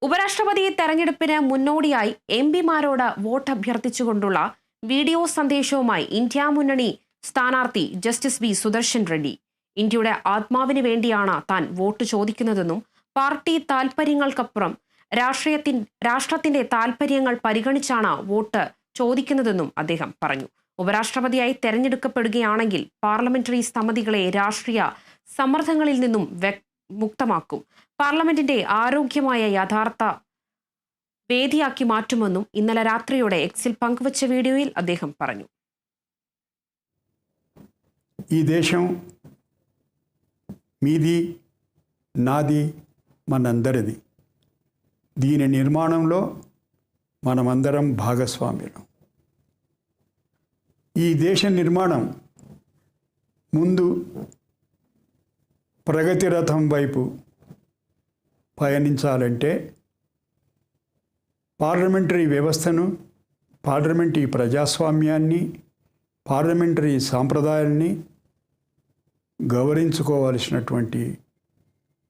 ഉപരാഷ്ട്രപതി തെരഞ്ഞെടുപ്പിന് മുന്നോടിയായി എംപിമാരോട് വോട്ട് അഭ്യർത്ഥിച്ചുകൊണ്ടുള്ള വീഡിയോ സന്ദേശവുമായി ഇന്ത്യ മുന്നണി സ്ഥാനാർത്ഥി ജസ്റ്റിസ് വി സുദർശൻ റെഡ്ഡി. ഇന്ത്യയുടെ ആത്മാവിന് വേണ്ടിയാണ് താൻ വോട്ട് ചോദിക്കുന്നതെന്നും പാർട്ടി താൽപര്യങ്ങൾക്കപ്പുറം രാഷ്ട്രത്തിന്റെ താൽപര്യങ്ങൾ പരിഗണിച്ചാണ് വോട്ട് ചോദിക്കുന്നതെന്നും അദ്ദേഹം പറഞ്ഞു. ഉപരാഷ്ട്രപതിയായി തെരഞ്ഞെടുക്കപ്പെടുകയാണെങ്കിൽ പാർലമെന്ററി സമിതികളെ രാഷ്ട്രീയ സമ്മർദ്ദങ്ങളിൽ നിന്നും മുക്തമാക്കും, പാർലമെന്റിന്റെ ആരോഗ്യമായ യഥാർത്ഥ വേദിയാക്കി മാറ്റുമെന്നും ഇന്നലെ രാത്രിയോടെ എക്സിൽ പങ്കുവച്ച വീഡിയോയിൽ അദ്ദേഹം പറഞ്ഞു. ఈ దేశం మీది, నాది, మనందరిది. దీని నిర్మాణంలో మనమందరం భాగస్వామ్యులం. ఈ దేశ నిర్మాణం ముందు ప్రగతి రథం వైపు పయనించాలంటే పార్లమెంటరీ వ్యవస్థను, పార్లమెంటరీ ప్రజాస్వామ్యాన్ని, పార్లమెంటరీ సాంప్రదాయాల్ని గౌరవించుకోవాల్సినటువంటి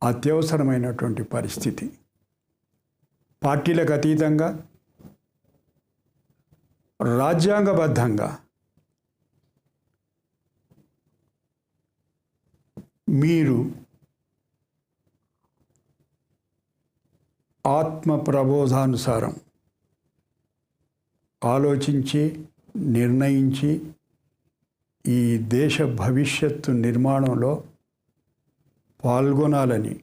అత్యవసరమైనటువంటి పరిస్థితి. పార్టీలకు అతీతంగా రాజ్యాంగబద్ధంగా మీరు ఆత్మ ప్రబోధానుసారం ఆలోచించి నిర్ణయించి ఈ దేశ భవిష్యత్తు నిర్మాణంలో పాల్గొనాలని